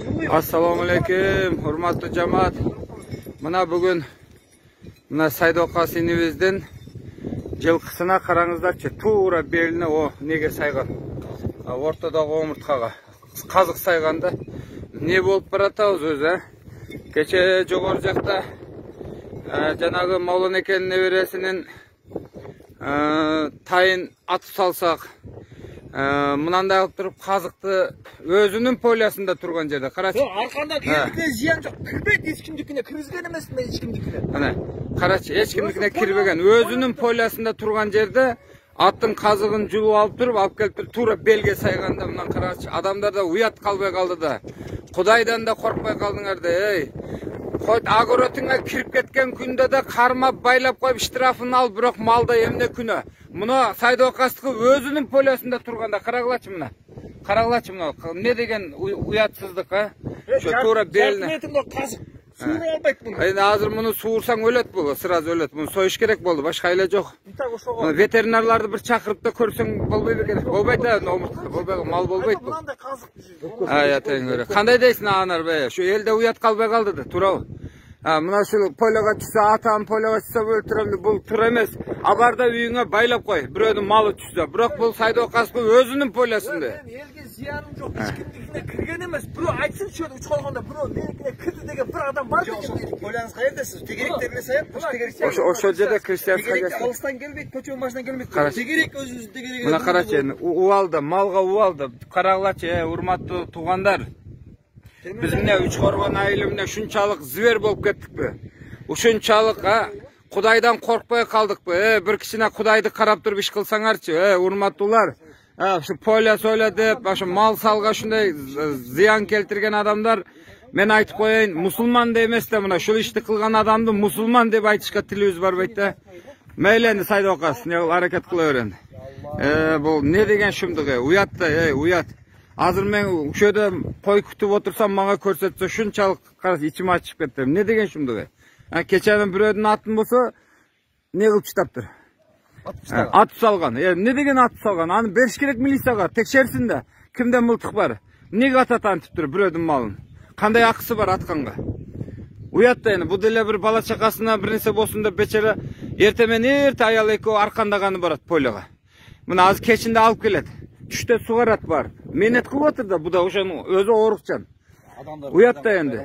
Assalomu alaykum, hurmatli jamoat. Mana bugun mana Saydoqas inibizden жылқысына қараңыздарчы, тура беліне о неге сайған. Ортадағы омыртқаға қазық сайғанда не болып баратауыз өзі. Кеше жоғары жақта жаңағы Маулан екенің небересінен тайын атып салсақ, мынандай алып тұрып қазықты өзінің полясында тұрған жерде. Қарашы. Арқанда ешкімде зиян жоқ. Кірбейді ешкімдікіне, кіргізген емес мен ешкімдікіне. Міне, қарашы, ешкімдікіне кірбеген. Өзінің полясында тұрған жерде аттың қазығын жұлып алып тұрып, алып келіп тұрып, тура белге сайғанда мынан қарашы. Адамдар да уят қалбай қалды да. Құдайдан да қорқпай қалдыңар да, ей. Қойт агоротыңа кіріп кеткен күнде де қармап байлап қойып штрафын ал, бірақ малда емне күні. Мұны Сайдоқастығы өзінің полясында тұрғанда қарағылачы мұна. Қарағылачы мұна. Не деген уятсыздық, а? Тура беліне. Суыру албайды бұны. Енді азыр мұны суырсаң өлет бұл, сыраз өлет. Мұны сойыш керек болды, башқа айла жоқ. Ветеринарларды бір шақырып да көрсең болбайды керек. Болбайды, мал болбайды бұл. Мынандай қазық. Аятайын көрі. Қандай дейсің ағанар бәйе? Шу елде уят қалбай қалды да, турау. Мына шу поляға түсе, атам поляға түсе өлтіремді, бұл тұр емес. Абарда үйіңе байлап қой, біреудің малы түсе. Бірақ бұл Сайдоқас бұл өзінің полясында. Елге зияным жоқ, ешкімдікіне кірген емес. Біреу айтсын шөді үш қалғанда, біреу менікіне кірді деген бір адам бар деген. Поляныз қайырдасыз? Тегеректеріне саяп, Ошо жерде крестьянская тегерек алыстан келмейді, көчен машинан келмейді. Тегерек өзіңіз тегерек. Мына қарашы, уалды, малға уалды. Қарағылачы, урматтуу туғандар. Біз міне үш қорған айылымне шунчалық звер болып кеттік бе? Ушунчалық, Құдайдан қорқпай қалдық бе? Бір кішіне Құдайды қарап тұрып іш қылсаңарчы, урматтуулар. Поля сөйле деп, мал салға шундай зиян келтірген адамдар, мен айтып қойайын, мұсылман да емес те мына, шул ішті қылған адамды мұсылман деп айтышқа тіліміз бар бейті. Мейлі Сайдоқас, не әрекет қыла өрен. Бұл не деген шумдығы, уятты, уят. Азыр мен үшеде қой күтіп отырсам, маға көрсетсе, шунчалық қарасы içim açып кеттім. Не деген шумдығы? Кеченің біреудің атын болса, не қылып штаптыр? Атып салған. Не деген атып салған? Аны беріш керек милицияға, текшерсін де. Кімде мылтық бар? Неге ататан түптір біреудің малын? Қандай ақысы бар атқанға? Уятты енді, бұл деле бір бала шақасына бірнесе болсын да бечері ертемен ерте аял екі арқандағаны барады поляға. Мұны аз кешінде алып келеді. Түште суғарат бар. Менет қылып отыр да, бұл да өзі орықчан. Уятты енді.